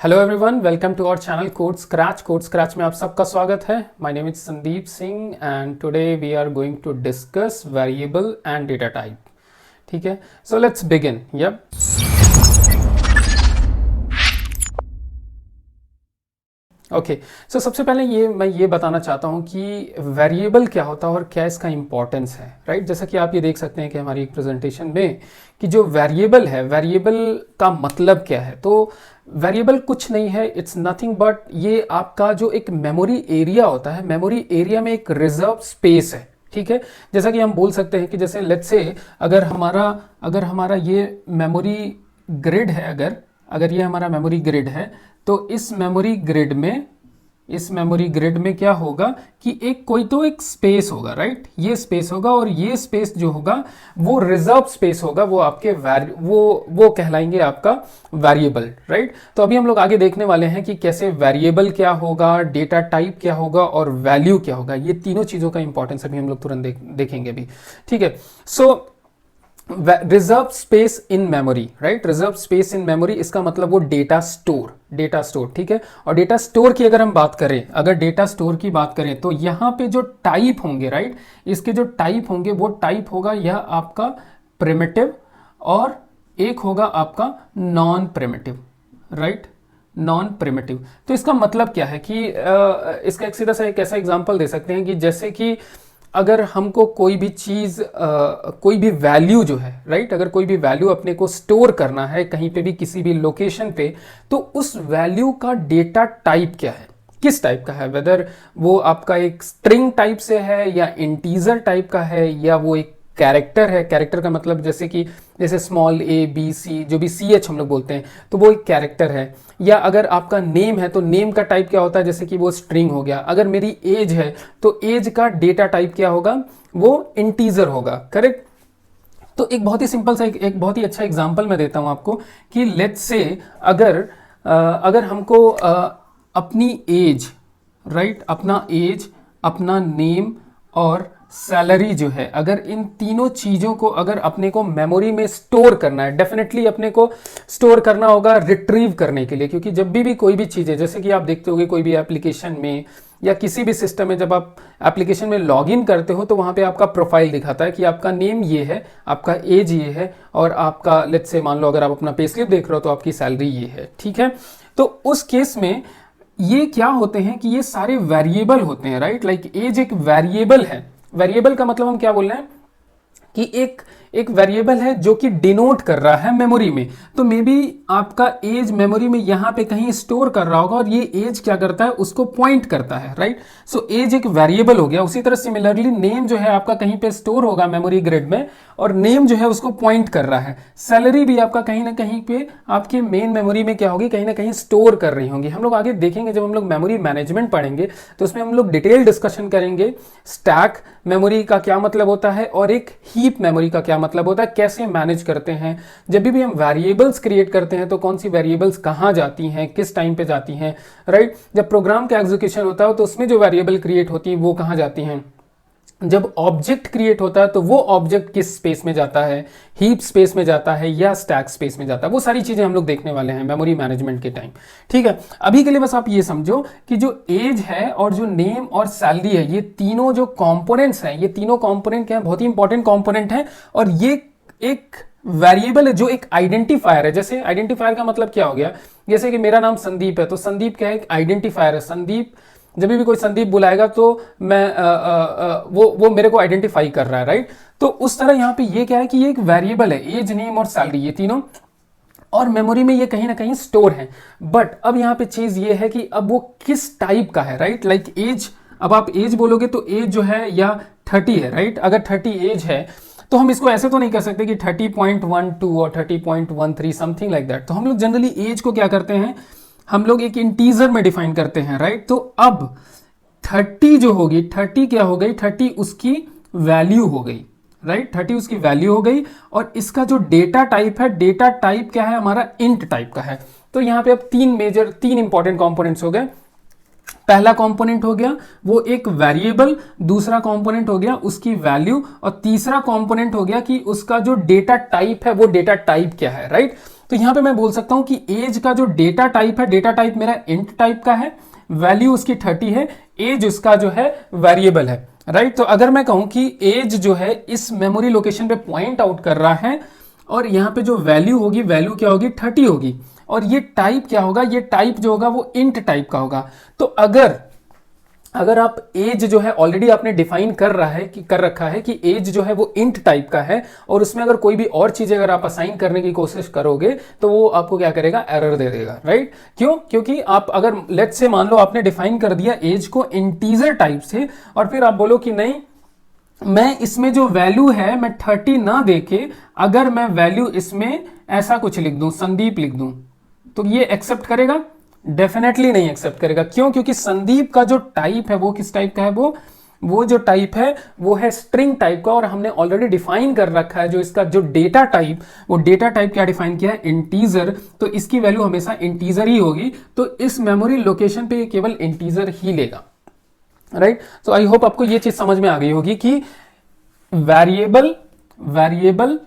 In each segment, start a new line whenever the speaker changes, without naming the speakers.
Hello everyone, welcome to our channel code scratch में आप सबका स्वागत है। My name is Sandeep Singh and today we are going to discuss variable and data type. ठीक है, so let's begin. Yep, okay. So सबसे पहले मैं ये बताना चाहता हूँ कि वेरिएबल क्या होता है और क्या इसका इंपॉर्टेंस है, राइट। जैसा कि आप ये देख सकते हैं कि हमारी एक प्रेजेंटेशन में कि जो वेरिएबल है, वेरिएबल का मतलब क्या है। तो वेरिएबल कुछ नहीं है, इट्स नथिंग बट ये आपका जो एक मेमोरी एरिया होता है, मेमोरी एरिया में एक रिजर्व स्पेस है। ठीक है, जैसा कि हम बोल सकते हैं कि जैसे लेट्स से अगर हमारा ये मेमोरी ग्रिड है, अगर ये हमारा मेमोरी ग्रिड है, तो इस मेमोरी ग्रिड में क्या होगा कि एक स्पेस होगा, राइट। ये स्पेस होगा और ये स्पेस जो होगा वो रिजर्व स्पेस होगा, वो आपके वो कहलाएंगे आपका वेरिएबल, राइट। तो अभी हम लोग आगे देखने वाले हैं कि कैसे वेरिएबल क्या होगा, डेटा टाइप क्या होगा और वैल्यू क्या होगा। ये तीनों चीजों का इंपॉर्टेंस अभी हम लोग तुरंत देखेंगे अभी। ठीक है, so reserve space in memory, right. Reserve space in memory, इसका मतलब वो डेटा स्टोर। ठीक है, और डेटा स्टोर की अगर हम बात करें, अगर डेटा स्टोर की बात करें तो यहां पे जो टाइप होंगे, राइट, इसके जो टाइप होंगे वो टाइप होगा यह आपका प्रिमिटिव और एक होगा आपका non primitive, right, non primitive. तो इसका मतलब क्या है कि इसका एक सीधा सा एक ऐसा एग्जांपल दे सकते हैं कि जैसे कि अगर हमको कोई भी चीज कोई भी वैल्यू जो है, राइट, अगर कोई भी वैल्यू अपने को स्टोर करना है कहीं पे भी किसी भी लोकेशन पे, तो उस वैल्यू का डेटा टाइप क्या है, किस टाइप का है, वेदर वो आपका एक स्ट्रिंग टाइप से है या इंटीजर टाइप का है या वो एक कैरेक्टर है। कैरेक्टर का मतलब जैसे स्मॉल ए बी सी, जो भी सी एच हम लोग बोलते हैं, तो वो एक कैरेक्टर है। या अगर आपका नेम है तो नेम का टाइप क्या होता है, जैसे कि वो स्ट्रिंग हो गया। अगर मेरी एज है तो एज का डेटा टाइप क्या होगा, वो इंटीजर होगा, करेक्ट। तो एक बहुत ही सिंपल सा एक बहुत ही अच्छा एग्जांपल मैं देता हूं आपको कि लेट्स से अगर हमको अपनी एज, राइट, अपना एज, अपना नेम और सैलरी जो है, अगर इन तीनों चीजों को अगर अपने को मेमोरी में स्टोर करना है, डेफिनेटली अपने को स्टोर करना होगा रिट्रीव करने के लिए। क्योंकि जब भी कोई भी चीज है, जैसे कि आप देखते होंगे कोई भी एप्लीकेशन में या किसी भी सिस्टम में, जब आप एप्लीकेशन में लॉग इन करते हो तो वहां पे आपका प्रोफाइल दिखाता है कि आपका नेम ये है, आपका एज ये है और आपका लेट्स से मान लो अगर आप अपना पे स्लिप देख रहे हो तो आपकी सैलरी ये है। ठीक है, तो उस केस में ये क्या होते हैं कि ये सारे वेरिएबल होते हैं, राइट। लाइक एज एक वेरिएबल है। वेरिएबल का मतलब हम क्या बोल रहे हैं कि एक वेरिएबल है जो कि डिनोट कर रहा है मेमोरी में। तो मे बी आपका एज मेमोरी में यहां पे कहीं स्टोर कर रहा होगा और ये एज क्या करता है, उसको पॉइंट करता है, राइट। सो एज एक वेरिएबल हो गया। उसी तरह सिमिलरली नेम जो है आपका कहीं पे स्टोर होगा मेमोरी ग्रिड में और नेम जो है उसको पॉइंट कर रहा है। सैलरी भी आपका कहीं ना कहीं पे आपके मेन मेमोरी में क्या होगी, कहीं ना कहीं स्टोर कर रही होंगी। हम लोग आगे देखेंगे जब हम लोग मेमोरी मैनेजमेंट पढ़ेंगे तो उसमें हम लोग डिटेल डिस्कशन करेंगे स्टैक मेमोरी का क्या मतलब होता है और एक हीप मेमोरी का क्या मतलब होता है, कैसे मैनेज करते हैं। जब भी हम वेरिएबल्स क्रिएट करते हैं तो कौन सी वेरिएबल्स कहां जाती हैं, किस टाइम पे जाती हैं, राइट। जब प्रोग्राम का एग्जीक्यूशन होता है तो उसमें जो वेरिएबल क्रिएट होती है वो कहां जाती हैं। जब ऑब्जेक्ट क्रिएट होता है तो वो ऑब्जेक्ट किस स्पेस में जाता है, हीप स्पेस में जाता है या स्टैक स्पेस में जाता है। वो सारी चीजें हम लोग देखने वाले हैं मेमोरी मैनेजमेंट के टाइम। ठीक है, अभी के लिए बस आप ये समझो कि जो एज है और जो नेम और सैलरी है, ये तीनों जो कंपोनेंट्स हैं, ये तीनों कंपोनेंट क्या है, बहुत ही इंपॉर्टेंट कंपोनेंट है। और ये एक वेरिएबल है जो एक आइडेंटिफायर है। जैसे आइडेंटिफायर का मतलब क्या हो गया, जैसे कि मेरा नाम संदीप है तो संदीप क्या है, एक आइडेंटिफायर है। संदीप, जब भी कोई संदीप बुलाएगा तो मैं वो मेरे को आइडेंटिफाई कर रहा है, राइट। तो उस तरह यहां पे ये क्या है कि ये एक वेरिएबल है, एज, नेम और सैलरी, ये तीनों, और मेमोरी में ये कहीं ना कहीं स्टोर है। बट अब यहां पे चीज ये है कि अब वो किस टाइप का है, राइट। लाइक एज, अब आप एज बोलोगे तो एज जो है या 30 है, राइट। अगर 30 एज है तो हम इसको ऐसे तो नहीं कह सकते कि 30.12 और 30.13 समथिंग लाइक दैट। तो हम लोग जनरली एज को क्या करते हैं, हम लोग एक इंटीजर में डिफाइन करते हैं, राइट। तो अब 30 जो होगी, 30 क्या हो गई, 30 उसकी वैल्यू हो गई, राइट। 30 उसकी वैल्यू हो गई और इसका जो डेटा टाइप है, डेटा टाइप क्या है हमारा, इंट टाइप का है। तो यहां पे अब तीन इंपॉर्टेंट कंपोनेंट्स हो गए। पहला कंपोनेंट हो गया वो एक वेरिएबल, दूसरा कंपोनेंट हो गया उसकी वैल्यू और तीसरा कंपोनेंट हो गया कि उसका जो डेटा टाइप है वो डेटा टाइप क्या है, राइट। तो यहां पे मैं बोल सकता हूं कि एज का जो डेटा टाइप है, डेटा टाइप मेरा इंट टाइप का है, वैल्यू उसकी 30 है, एज उसका जो है वेरिएबल है, राइट। तो अगर मैं कहूं कि एज जो है इस मेमोरी लोकेशन पे पॉइंट आउट कर रहा है और यहाँ पे जो वैल्यू होगी, वैल्यू क्या होगी, 30 होगी, और ये टाइप क्या होगा, ये टाइप जो होगा वो इंट टाइप का होगा। तो अगर आप एज जो है ऑलरेडी आपने डिफाइन कर रखा है कि एज जो है वो इंट टाइप का है, और उसमें अगर कोई भी और चीज अगर आप असाइन करने की कोशिश करोगे तो वो आपको क्या करेगा, एरर दे देगा, राइट। क्यों? क्योंकि आप अगर लेट्स से मान लो आपने डिफाइन कर दिया एज को इंटीजर टाइप से, और फिर आप बोलो कि नहीं, मैं इसमें जो वैल्यू है मैं 30 ना देके अगर मैं वैल्यू इसमें ऐसा कुछ लिख दूं, संदीप लिख दूं, तो ये एक्सेप्ट करेगा? डेफिनेटली नहीं एक्सेप्ट करेगा। क्यों? क्योंकि संदीप का जो टाइप है वो किस टाइप का है, वो जो टाइप है वो है स्ट्रिंग टाइप का, और हमने ऑलरेडी डिफाइन कर रखा है जो इसका जो डेटा टाइप, वो डेटा टाइप क्या डिफाइन किया है, इंटीजर। तो इसकी वैल्यू हमेशा इंटीजर ही होगी, तो इस मेमोरी लोकेशन पे ये केवल इंटीजर ही लेगा, राइट। तो आई होप आपको ये चीज समझ में आ गई होगी कि वेरिएबल,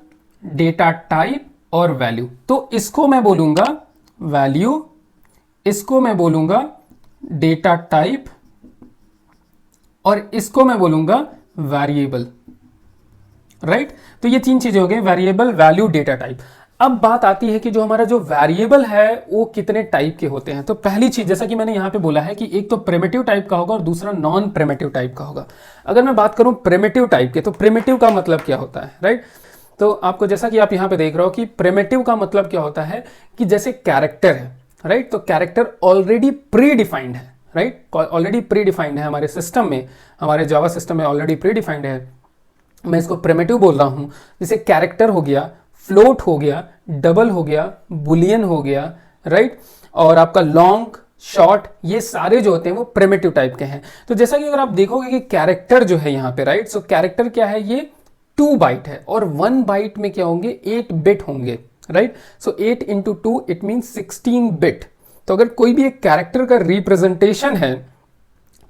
डेटा टाइप और वैल्यू। तो इसको मैं बोलूंगा वैल्यू, इसको मैं बोलूंगा डेटा टाइप, और इसको मैं बोलूंगा वेरिएबल, राइट। तो ये तीन चीजें हो गई, वेरिएबल, वैल्यू, डेटा टाइप। अब बात आती है कि जो हमारा जो वेरिएबल है वो कितने टाइप के होते हैं। तो पहली चीज, जैसा कि मैंने यहां पे बोला है कि एक तो प्रिमिटिव टाइप का होगा और दूसरा नॉन प्रिमिटिव टाइप का होगा। अगर मैं बात करूं प्रिमिटिव टाइप के, तो प्रिमिटिव का मतलब क्या होता है, राइट। तो आपको, जैसा कि आप यहां पे देख रहे हो कि प्रिमिटिव का मतलब क्या होता है कि जैसे कैरेक्टर है, राइट। तो कैरेक्टर ऑलरेडी प्री डिफाइंड है, राइट, ऑलरेडी प्री डिफाइंड है हमारे सिस्टम में, हमारे जावा सिस्टम में ऑलरेडी प्री डिफाइंड है। मैं इसको प्रिमिटिव बोल रहा हूं। जैसे कैरेक्टर हो गया, फ्लोट हो गया, डबल हो गया, बुलियन हो गया, राइट, और आपका लॉन्ग, शॉर्ट, ये सारे जो होते हैं वो प्रिमिटिव टाइप के हैं। तो जैसा कि अगर आप देखोगे कि कैरेक्टर जो है यहाँ पे, राइट, सो कैरेक्टर क्या है, ये 2 बाइट है, और 1 बाइट में क्या होंगे, 8 बिट होंगे, right. So 8 into 2 it mean 16 bit. तो अगर कोई भी एक कैरेक्टर का रिप्रेजेंटेशन है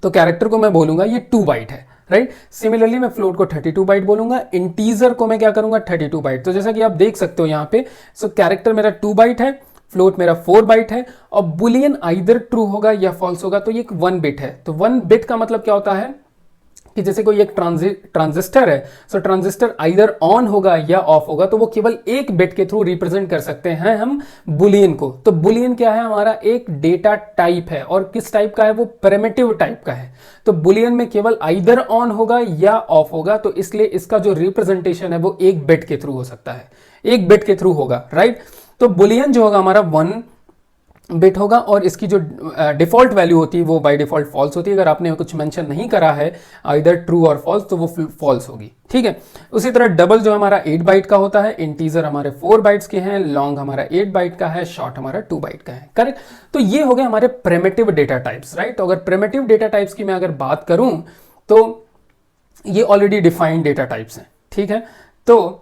तो कैरेक्टर को मैं बोलूंगा ये 2 बाइट है, राइट। सिमिलरली मैं फ्लोट को 32 बाइट बोलूंगा, इंटीजर को मैं क्या करूंगा, 32 बाइट। तो जैसा कि आप देख सकते हो यहाँ पे, सो कैरेक्टर मेरा 2 बाइट है, फ्लोट मेरा 4 बाइट है, और बुलियन आइदर ट्रू होगा या फॉल्स होगा, तो ये 1 बिट है। तो 1 बिट का मतलब क्या होता है कि जैसे कोई एक ट्रांजिस्टर है, सो ट्रांजिस्टर आइदर ऑन होगा या ऑफ होगा, तो वो केवल 1 बिट के थ्रू रिप्रेजेंट कर सकते हैं हम बुलियन को। तो बुलियन क्या है, हमारा एक डेटा टाइप है, और किस टाइप का है, वो प्रिमिटिव टाइप का है। तो बुलियन में केवल आइदर ऑन होगा या ऑफ होगा, तो इसलिए इसका जो रिप्रेजेंटेशन है वो 1 बिट के थ्रू हो सकता है, 1 बिट के थ्रू होगा, राइट। तो बुलियन जो होगा हमारा 1 बिट होगा, और इसकी जो डिफॉल्ट वैल्यू होती है वो बाय डिफॉल्ट फॉल्स होती है। अगर आपने कुछ मेंशन नहीं करा है इधर ट्रू और फॉल्स, तो वो फॉल्स होगी, ठीक है। उसी तरह डबल जो हमारा 8 बाइट का होता है, इंटीजर हमारे 4 बाइट्स के हैं, लॉन्ग हमारा 8 बाइट का है, शॉर्ट हमारा 2 बाइट का है, करेक्ट। तो ये हो गए हमारे प्रिमिटिव डेटा टाइप्स, राइट। तो अगर प्रिमिटिव डेटा टाइप्स की मैं अगर बात करूं तो ये ऑलरेडी डिफाइंड डेटा टाइप्स हैं, ठीक है। तो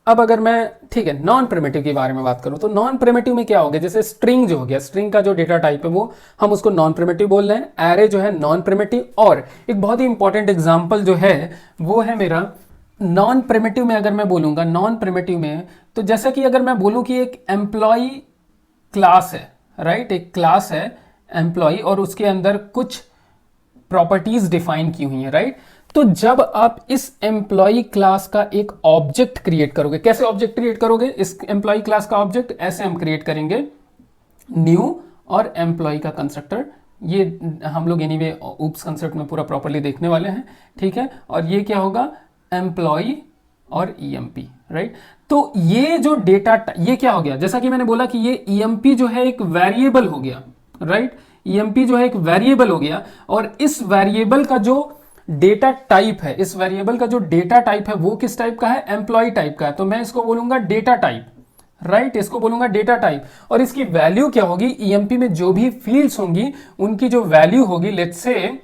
अब अगर मैं, ठीक है, नॉन प्रिमिटिव के बारे में बात करूं, तो नॉन प्रिमिटिव में क्या हो गया, जैसे स्ट्रिंग जो हो गया, स्ट्रिंग का जो डेटा टाइप है वो हम उसको नॉन प्रिमिटिव बोल रहे हैं, एरे जो है नॉन प्रिमिटिव। और एक बहुत ही इंपॉर्टेंट एग्जांपल जो है वो है मेरा नॉन प्रिमिटिव में। अगर मैं बोलूंगा नॉन प्रिमिटिव में, तो जैसा कि अगर मैं बोलूं कि एक एम्प्लॉय क्लास है, राइट, एक क्लास है एम्प्लॉय, और उसके अंदर कुछ प्रॉपर्टीज डिफाइन की हुई है, राइट। तो जब आप इस एम्प्लॉय क्लास का एक ऑब्जेक्ट क्रिएट करोगे, कैसे ऑब्जेक्ट क्रिएट करोगे इस एम्प्लॉय क्लास का ऑब्जेक्ट, ऐसे हम क्रिएट करेंगे, न्यू और एम्प्लॉय का कंस्ट्रक्टर। ये हम लोग एनीवे ऊप्स कंसेप्ट में पूरा प्रॉपर्ली देखने वाले हैं, ठीक है। और ये क्या होगा, एम्प्लॉय और ईएमपी, राइट। तो ये जो डेटा, ये क्या हो गया, जैसा कि मैंने बोला कि ये ईएमपी जो है एक वेरिएबल हो गया, राइट। ईएमपी जो है एक वेरिएबल हो गया, और इस वेरिएबल का जो डेटा टाइप है, इस वेरिएबल का जो डेटा टाइप है वो किस टाइप का है, एम्प्लॉय टाइप का है। तो मैं इसको बोलूंगा डेटा टाइप, राइट, इसको बोलूंगा डेटा टाइप। और इसकी वैल्यू क्या होगी, ईएमपी में जो भी फील्ड्स होंगी उनकी जो वैल्यू होगी, लेट्स से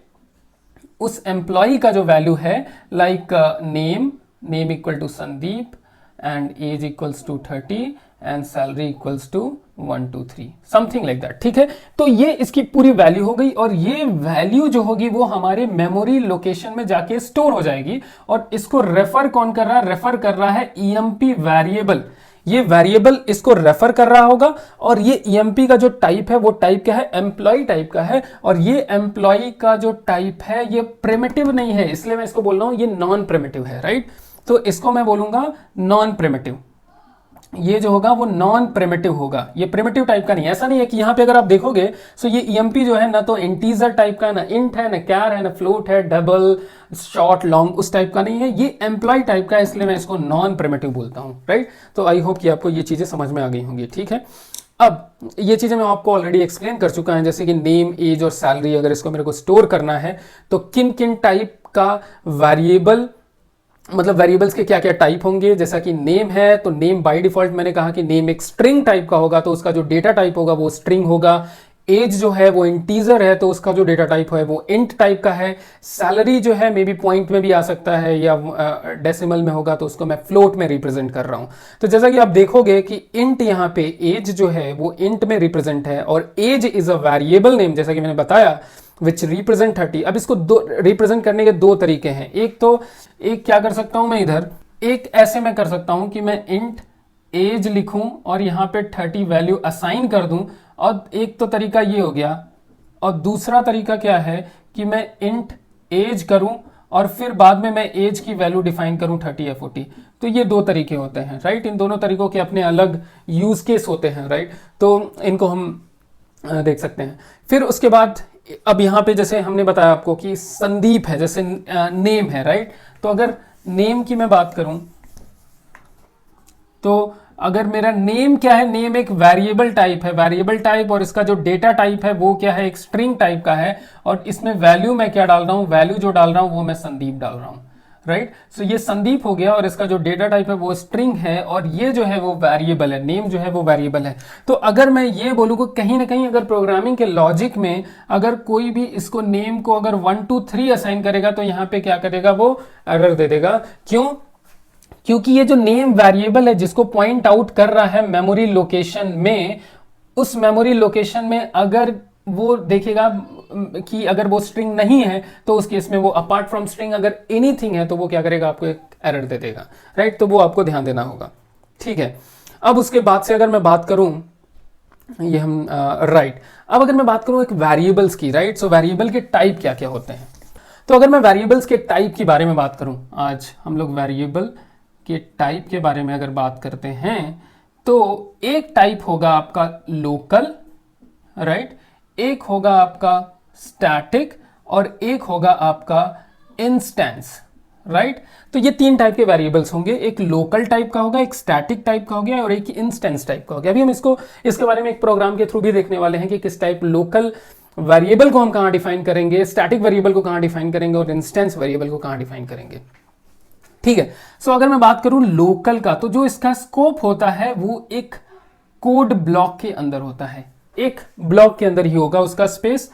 उस एम्प्लॉय का जो वैल्यू है, like name equal to Sandeep, and age equals to 30, and salary equals to 1 2 3, something like that, ठीक है। तो ये इसकी पूरी वैल्यू हो गई, और ये वैल्यू जो होगी वो हमारे मेमोरी लोकेशन में जाके स्टोर हो जाएगी। और इसको रेफर कौन कर रहा है, रेफर कर रहा है ईएमपी वेरिएबल। ये वेरिएबल इसको रेफर कर रहा होगा, और ये ईएमपी का जो टाइप है वो टाइप क्या है, एम्प्लॉय टाइप का है, और ये एम्प्लॉय का जो टाइप है ये प्रिमिटिव नहीं है, इसलिए मैं इसको बोल रहा हूं ये नॉन प्रिमिटिव है, राइट। तो इसको मैं बोलूंगा नॉन प्रिमिटिव, ये जो होगा वो नॉन प्रिमिटिव होगा, ये प्रिमिटिव टाइप का नहीं है। ऐसा नहीं है कि यहां पे अगर आप देखोगे तो ये ईएमपी जो है ना तो इंटीजर टाइप का, ना इंट है, ना कैर है, ना फ्लोट है, डबल, शॉर्ट, लॉन्ग, उस टाइप का नहीं है, ये एम्प्लॉय टाइप का है, इसलिए मैं इसको नॉन प्रिमिटिव बोलता हूं, राइट। तो आई होप कि आपको ये चीजें समझ में आ गई होंगी, ठीक है। अब ये चीजें मैं आपको ऑलरेडी एक्सप्लेन कर चुका है, जैसे कि नेम, एज और सैलरी, अगर इसको मेरे को स्टोर करना है तो किन किन टाइप का वेरिएबल, मतलब वेरिएबल्स के क्या क्या टाइप होंगे। जैसा कि नेम है तो नेम बाय डिफॉल्ट मैंने कहा कि नेम एक स्ट्रिंग टाइप का होगा, तो उसका जो डेटा टाइप होगा वो स्ट्रिंग होगा। एज जो है वो इंटीजर है, तो उसका जो डेटा टाइप है वो इंट टाइप का है। सैलरी जो है मे बी पॉइंट में भी आ सकता है या डेसिमल में होगा, तो उसको मैं फ्लोट में रिप्रेजेंट कर रहा हूं। तो जैसा कि आप देखोगे कि इंट यहाँ पे एज जो है वो इंट में रिप्रेजेंट है, और age is a variable name, जैसा कि मैंने बताया, विच रिप्रेजेंट 30। अब इसको दो रिप्रेजेंट करने के दो तरीके हैं। एक क्या कर सकता हूं मैं इधर, एक ऐसे मैं कर सकता हूं कि मैं इंट एज लिखूं और यहां पे 30 वैल्यू असाइन कर दूं, और एक तो तरीका ये हो गया, और दूसरा तरीका क्या है कि मैं इंट एज करूं और फिर बाद में मैं एज की वैल्यू डिफाइन करूं 30 या 40। तो ये दो तरीके होते हैं, राइट। इन दोनों तरीकों के अपने अलग यूज केस होते हैं, राइट। तो इनको हम देख सकते हैं। फिर उसके बाद अब यहाँ पे जैसे हमने बताया आपको कि संदीप है, जैसे नेम है, राइट। तो अगर नेम की मैं बात करूं तो अगर मेरा नेम क्या है, नेम एक वेरिएबल टाइप है, वेरिएबल टाइप, और इसका जो डेटा टाइप है वो क्या है, एक स्ट्रिंग टाइप का है, और इसमें वैल्यू मैं क्या डाल रहा हूं, वैल्यू जो डाल रहा हूं वो मैं संदीप डाल रहा हूं, राइट। सो ये संदीप हो गया, और इसका जो डेटा टाइप है वो स्ट्रिंग है, और ये जो है वो वेरिएबल है, नेम जो है वो वेरिएबल है। तो अगर मैं ये बोलूँ कि कहीं ना कहीं अगर प्रोग्रामिंग के लॉजिक में अगर कोई भी इसको नेम को अगर 1 2 3 असाइन करेगा तो यहाँ पे क्या करेगा, वो एरर दे देगा। क्यों? क्योंकि ये जो नेम वेरिएबल है जिसको पॉइंट आउट कर रहा है मेमोरी लोकेशन में, उस मेमोरी लोकेशन में अगर वो देखेगा कि अगर वो स्ट्रिंग नहीं है तो उस केस में वो अपार्ट फ्रॉम स्ट्रिंग अगर एनीथिंग है तो वो क्या करेगा, आपको एक एरर दे देगा, राइट। तो वो आपको ध्यान देना होगा, ठीक है। अब उसके बाद से अगर मैं बात करूं, ये हम राइट, अब अगर मैं बात करूं एक वेरिएबल्स की, राइट। सो वेरिएबल के टाइप क्या क्या होते हैं। तो अगर मैं वेरिएबल्स के टाइप के बारे में बात करूं, आज हम लोग वेरिएबल के टाइप के बारे में अगर बात करते हैं, तो एक टाइप होगा आपका लोकल, राइट, एक होगा आपका स्टैटिक, और एक होगा आपका इंस्टेंस, राइट। तो ये तीन टाइप के वेरिएबल्स होंगे, एक लोकल टाइप का होगा, एक स्टैटिक टाइप का हो गया, और एक इंस्टेंस टाइप का हो गया। अभी हम इसके बारे में एक प्रोग्राम के थ्रू भी देखने वाले हैं कि किस टाइप लोकल वेरिएबल को हम कहां डिफाइन करेंगे, स्टैटिक वेरिएबल को कहां डिफाइन करेंगे, और इंस्टेंस वेरिएबल को कहां डिफाइन करेंगे, ठीक है। सो अगर मैं बात करूं लोकल का, तो जो इसका स्कोप होता है वो एक कोड ब्लॉक के अंदर होता है, एक ब्लॉक के अंदर ही होगा उसका स्पेस,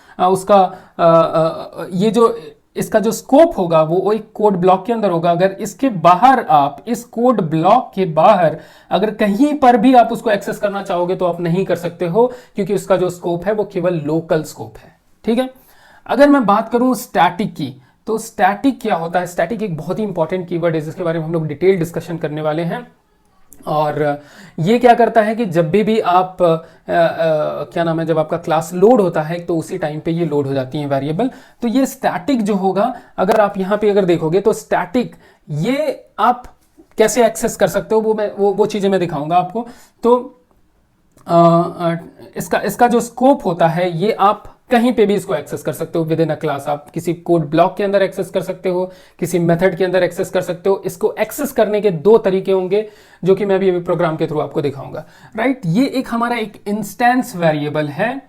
ये जो इसका जो स्कोप होगा वो एक कोड ब्लॉक के अंदर होगा। अगर इसके बाहर आप, इस कोड ब्लॉक के बाहर अगर कहीं पर भी आप उसको एक्सेस करना चाहोगे तो आप नहीं कर सकते हो, क्योंकि उसका जो स्कोप है वो केवल लोकल स्कोप है, ठीक है। अगर मैं बात करूं स्टैटिक की, तो स्टैटिक क्या होता है, स्टैटिक एक बहुत ही इंपॉर्टेंट कीवर्ड है जिसके बारे में हम लोग डिटेल डिस्कशन करने वाले हैं। और ये क्या करता है कि जब भी आप क्या नाम है, जब आपका क्लास लोड होता है तो उसी टाइम पे ये लोड हो जाती है वेरिएबल। तो ये स्टैटिक जो होगा, अगर आप यहाँ पे अगर देखोगे तो स्टैटिक ये आप कैसे एक्सेस कर सकते हो, वो चीजें मैं दिखाऊंगा आपको। तो इसका जो स्कोप होता है ये आप कहीं पे भी इसको एक्सेस कर सकते हो विद इन अ क्लास। आप किसी कोड ब्लॉक के अंदर एक्सेस कर सकते हो, किसी मेथड के अंदर एक्सेस कर सकते हो। इसको एक्सेस करने के दो तरीके होंगे जो कि मैं भी अभी प्रोग्राम के थ्रू आपको दिखाऊंगा, राइट। ये एक हमारा एक इंस्टेंस वेरिएबल है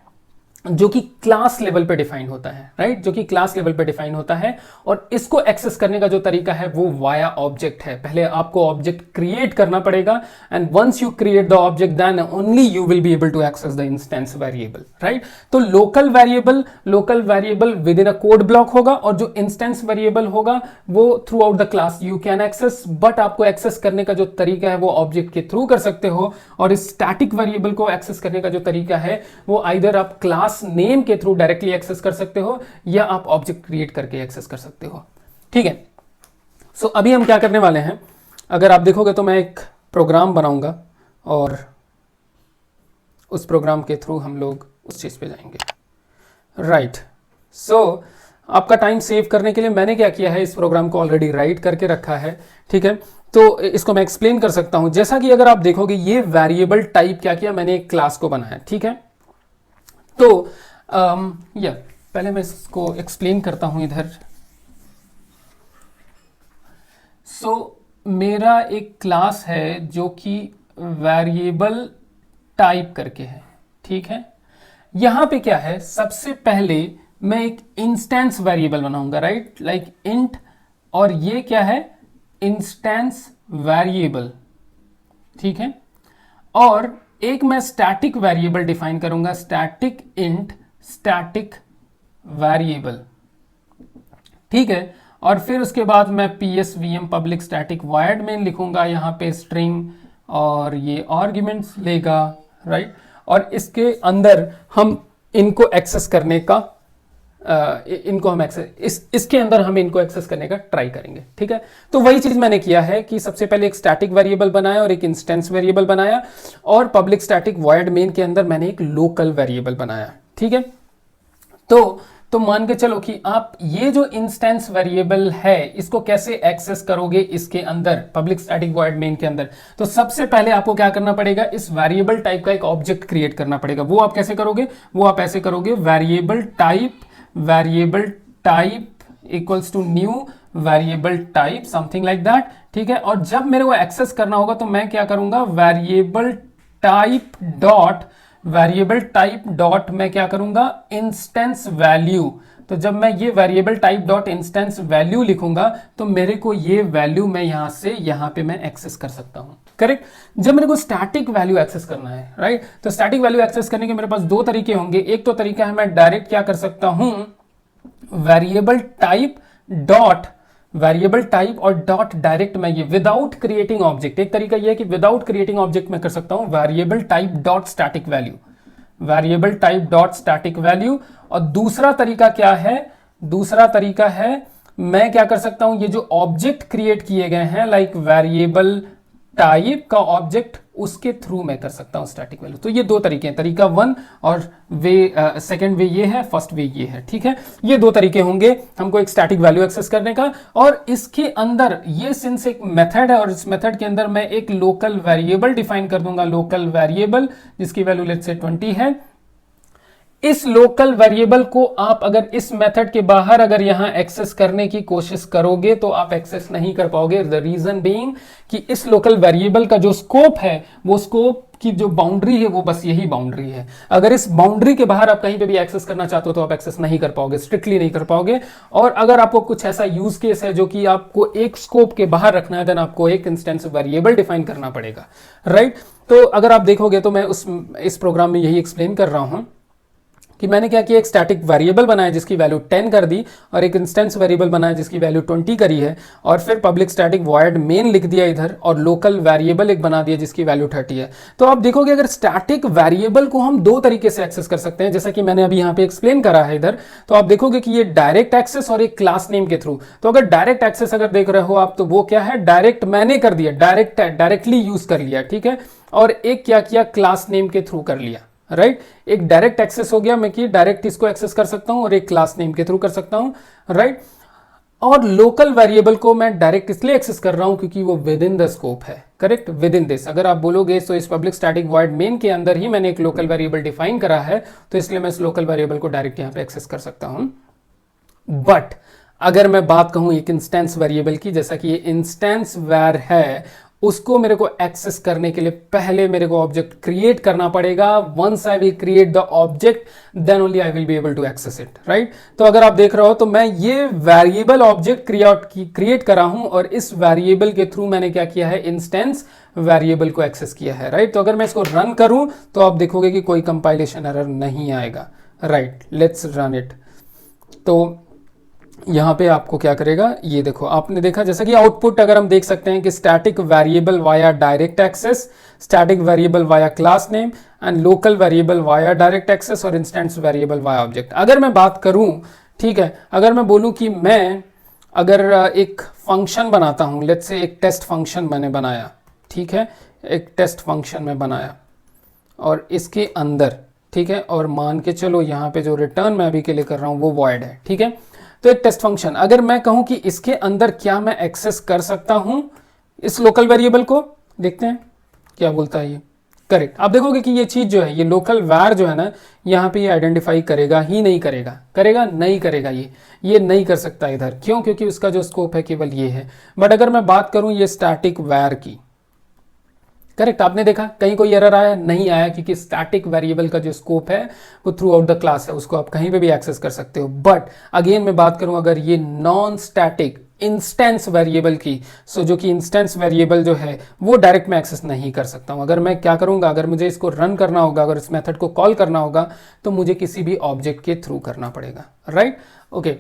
जो कि क्लास लेवल पे डिफाइन होता है, राइट, जो कि क्लास लेवल पे डिफाइन होता है। और इसको एक्सेस करने का जो तरीका है वो वाया ऑब्जेक्ट है। पहले आपको ऑब्जेक्ट क्रिएट करना पड़ेगा, and once you create the object then only you will be able to access the instance variable, right. तो local variable within a code block होगा, और जो इंस्टेंस वेरिएबल होगा वो throughout the class you can access, but आपको access करने का जो तरीका है वो ऑब्जेक्ट के थ्रू कर सकते हो। और इस स्टैटिक वेरिएबल को एक्सेस करने का जो तरीका है वो आइदर आप क्लास नेम के थ्रू डायरेक्टली एक्सेस कर सकते हो, या आप ऑब्जेक्ट क्रिएट करके एक्सेस कर सकते हो, ठीक है। सो अभी हम क्या करने वाले हैं, अगर आप देखोगे तो मैं एक प्रोग्राम बनाऊंगा, और उस प्रोग्राम के थ्रू हम लोग उस चीज़ पे जाएंगे, राइट। सो आपका टाइम सेव करने के लिए मैंने क्या किया है, इस प्रोग्राम को ऑलरेडी राइट करके रखा है, ठीक है। तो इसको मैं एक्सप्लेन कर सकता हूं। जैसा कि अगर आप देखोगे ये वेरिएबल टाइप क्या किया, मैंने एक क्लास को बनाया, ठीक है। तो या पहले मैं इसको एक्सप्लेन करता हूं इधर। सो मेरा एक क्लास है जो कि वेरिएबल टाइप करके है, ठीक है। यहां पे क्या है, सबसे पहले मैं एक इंस्टेंस वेरिएबल बनाऊंगा, राइट, लाइक इंट, और ये क्या है, इंस्टेंस वेरिएबल, ठीक है। और एक मैं स्टैटिक वेरिएबल डिफाइन करूंगा, स्टैटिक इंट, स्टैटिक वेरिएबल, ठीक है। और फिर उसके बाद मैं psvm public static void main लिखूंगा, यहां पे स्ट्रिंग और ये आर्ग्यूमेंट्स लेगा, राइट। और इसके अंदर हम इनको एक्सेस करने का इसके अंदर हम इनको एक्सेस करने का ट्राई करेंगे, ठीक है। तो वही चीज मैंने किया है कि सबसे पहले एक स्टैटिक वेरिएबल बनाया और एक इंस्टेंस वेरिएबल बनाया, और पब्लिक स्टैटिक वॉइड मेन के अंदर मैंने एक लोकल वेरिएबल बनाया, ठीक है। तो मान के चलो कि आप ये जो इंस्टेंस वेरिएबल है इसको कैसे एक्सेस करोगे इसके अंदर, पब्लिक स्टैटिक वॉइड मेन के अंदर। तो सबसे पहले आपको क्या करना पड़ेगा, इस वेरिएबल टाइप का एक ऑब्जेक्ट क्रिएट करना पड़ेगा। वो आप कैसे करोगे, वो आप ऐसे करोगे, variable type equals to new variable type, something like that, ठीक है। और जब मेरे को एक्सेस करना होगा तो मैं क्या करूंगा, वेरिएबल टाइप डॉट मैं क्या करूंगा, इंस्टेंस वैल्यू। तो जब मैं ये variable type dot instance value लिखूंगा तो मेरे को ये वैल्यू मैं यहां से यहां पे मैं एक्सेस कर सकता हूं, करेक्ट। जब मेरे को स्टैटिक वैल्यू एक्सेस करना है, राइट, तो स्टैटिक वैल्यू एक्सेस करने के मेरे पास दो तरीके होंगे। एक तो तरीका है मैं डायरेक्ट क्या कर सकता हूं, वेरिएबल टाइप और डॉट डायरेक्ट मैं ये विदाउट क्रिएटिंग ऑब्जेक्ट। एक तरीका ये है कि विदाउट क्रिएटिंग ऑब्जेक्ट मैं कर सकता हूं variable type dot static value. और दूसरा तरीका क्या है, दूसरा तरीका है मैं क्या कर सकता हूं, ये जो ऑब्जेक्ट क्रिएट किए गए हैं लाइक वेरिएबल टाइप का ऑब्जेक्ट, उसके थ्रू मैं कर सकता हूं स्टैटिक वैल्यू। तो ये दो तरीके हैं, तरीका वन और सेकंड वे ये है, फर्स्ट वे ये है, ठीक है। ये दो तरीके होंगे हमको एक स्टैटिक वैल्यू एक्सेस करने का। और इसके अंदर ये सिंस एक मेथड है और इस मेथड के अंदर मैं एक लोकल वेरिएबल डिफाइन कर दूंगा, लोकल वेरिएबल जिसकी वैल्यू लेट्स से 20 है। इस लोकल वेरिएबल को आप अगर इस मेथड के बाहर अगर यहां एक्सेस करने की कोशिश करोगे तो आप एक्सेस नहीं कर पाओगे। द रीजन बीइंग कि इस लोकल वेरिएबल का जो स्कोप है, वो स्कोप की जो बाउंड्री है वो बस यही बाउंड्री है। अगर इस बाउंड्री के बाहर आप कहीं पे भी एक्सेस करना चाहते हो तो आप एक्सेस नहीं कर पाओगे, स्ट्रिक्टली नहीं कर पाओगे। और अगर आपको कुछ ऐसा यूज केस है जो कि आपको एक स्कोप के बाहर रखना है, देन आपको एक इंस्टेंस वेरिएबल डिफाइन करना पड़ेगा, राइट। तो अगर आप देखोगे तो मैं इस प्रोग्राम में यही एक्सप्लेन कर रहा हूं कि मैंने क्या किया, एक स्टैटिक वेरिएबल बनाया जिसकी वैल्यू 10 कर दी, और एक इंस्टेंस वेरिएबल बनाया जिसकी वैल्यू 20 करी है, और फिर पब्लिक स्टैटिक वॉइड मेन लिख दिया इधर, और लोकल वेरिएबल एक बना दिया जिसकी वैल्यू 30 है। तो आप देखोगे अगर स्टैटिक वेरिएबल को हम दो तरीके से एक्सेस कर सकते हैं, जैसा कि मैंने अभी यहां पे एक्सप्लेन करा है इधर। तो आप देखोगे कि ये डायरेक्ट एक्सेस और एक क्लास नेम के थ्रू। तो अगर डायरेक्ट एक्सेस अगर देख रहे हो आप, तो वो क्या है, डायरेक्ट मैंने कर दिया, डायरेक्टली यूज कर लिया, ठीक है। और एक क्या किया, क्लास नेम के थ्रू कर लिया, राइट। एक डायरेक्ट एक्सेस हो गया, मैं कि डायरेक्ट इसको एक्सेस कर सकता हूं, और एक क्लास नेम के थ्रू कर सकता हूं, राइट। और लोकल वेरिएबल को मैं डायरेक्ट इसलिए एक्सेस कर रहा हूं क्योंकि वो विद इन द स्कोप है, करेक्ट, विद इन दिस। अगर आप बोलोगे तो इस पब्लिक स्टैटिक वॉइड मेन के अंदर ही मैंने एक लोकल वेरिएबल डिफाइन करा है, तो इसलिए मैं इस लोकल वेरिएबल को डायरेक्ट यहां पे एक्सेस कर सकता हूं। बट अगर मैं बात कहूं एक इंस्टेंस वेरिएबल की, जैसा कि ये इंस्टेंस वेर है, उसको मेरे को एक्सेस करने के लिए पहले मेरे को ऑब्जेक्ट क्रिएट करना पड़ेगा। Once I will create the object then only I will be able to access it, right. तो अगर आप देख रहे हो तो मैं ये वेरिएबल ऑब्जेक्ट क्रिएट करा हूं, और इस वेरिएबल के थ्रू मैंने क्या किया है, इंस्टेंस वेरिएबल को एक्सेस किया है, राइट। तो अगर मैं इसको रन करूं तो आप देखोगे कि कोई कंपाइलेशन एरर नहीं आएगा, राइट। Let's run it. तो यहां पे आपको क्या करेगा, ये देखो, आपने देखा जैसा कि आउटपुट अगर हम देख सकते हैं कि static variable via direct access, static variable via class name, and local variable via direct access, और इंस्टेंस वेरिएबल वाया ऑब्जेक्ट। अगर मैं बात करूं, ठीक है, अगर मैं बोलूं कि मैं अगर एक फंक्शन बनाता हूं, लेट्स से एक टेस्ट फंक्शन मैंने बनाया, ठीक है, एक टेस्ट फंक्शन में बनाया और इसके अंदर, ठीक है, और मान के चलो यहाँ पे जो रिटर्न मैं अभी के लिए कर रहा हूँ वो वॉइड है, ठीक है। तो एक टेस्ट फंक्शन, अगर मैं कहूँ कि इसके अंदर क्या मैं एक्सेस कर सकता हूँ इस लोकल वेरिएबल को, देखते हैं क्या बोलता है ये। करेक्ट, आप देखोगे कि ये चीज जो है, ये लोकल var जो है ना, यहाँ पे ये आइडेंटिफाई करेगा ही नहीं करेगा, करेगा नहीं करेगा, ये नहीं कर सकता इधर, क्यों? क्योंकि उसका जो स्कोप है केवल ये है। बट अगर मैं बात करूं ये स्टैटिक var की, करेक्ट, आपने देखा कहीं कोई एरर आया? नहीं आया, क्योंकि स्टैटिक वेरिएबल का जो स्कोप है वो थ्रू आउट द क्लास है, उसको आप कहीं पे भी एक्सेस कर सकते हो। बट अगेन मैं बात करूं अगर ये नॉन स्टैटिक इंस्टेंस वेरिएबल की, सो जो कि इंस्टेंस वेरिएबल जो है वो डायरेक्ट मैं एक्सेस नहीं कर सकता हूं। अगर मैं क्या करूंगा, अगर मुझे इसको रन करना होगा, अगर इस मेथड को कॉल करना होगा, तो मुझे किसी भी ऑब्जेक्ट के थ्रू करना पड़ेगा, राइट? ओके,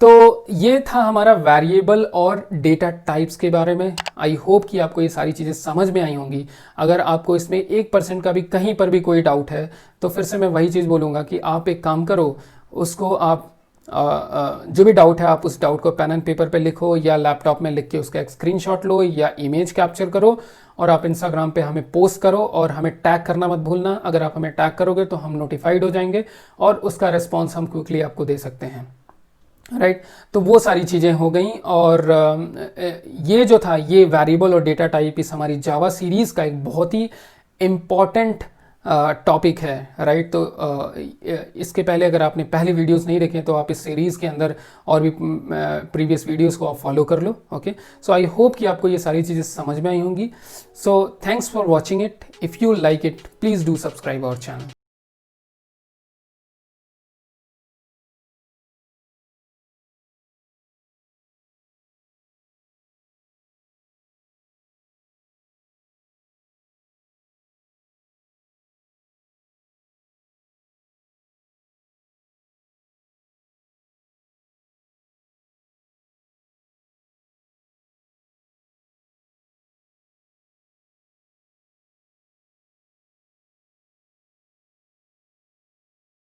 तो ये था हमारा वेरिएबल और डेटा टाइप्स के बारे में। आई होप कि आपको ये सारी चीज़ें समझ में आई होंगी। अगर आपको इसमें 1% का भी कहीं पर भी कोई डाउट है तो फिर से मैं वही चीज़ बोलूँगा कि आप एक काम करो, उसको आप जो भी डाउट है आप उस डाउट को पेन एंड पेपर पे लिखो या लैपटॉप में लिख के उसका एक स्क्रीनशॉट लो या इमेज कैप्चर करो और आप इंस्टाग्राम पे हमें पोस्ट करो और हमें टैग करना मत भूलना। अगर आप हमें टैग करोगे तो हम नोटिफाइड हो जाएंगे और उसका रिस्पॉन्स हम क्विकली आपको दे सकते हैं, राइट? तो वो सारी चीज़ें हो गई। और ये जो था ये वेरिएबल और डेटा टाइप इस हमारी जावा सीरीज़ का एक बहुत ही इम्पॉर्टेंट टॉपिक है, राइट? तो इसके पहले अगर आपने पहले वीडियोस नहीं देखे तो आप इस सीरीज़ के अंदर और भी प्रीवियस वीडियोस को आप फॉलो कर लो। ओके, सो आई होप कि आपको ये सारी चीज़ें समझ में आई होंगी। So thanks for watching it. If you like it please do subscribe our channel.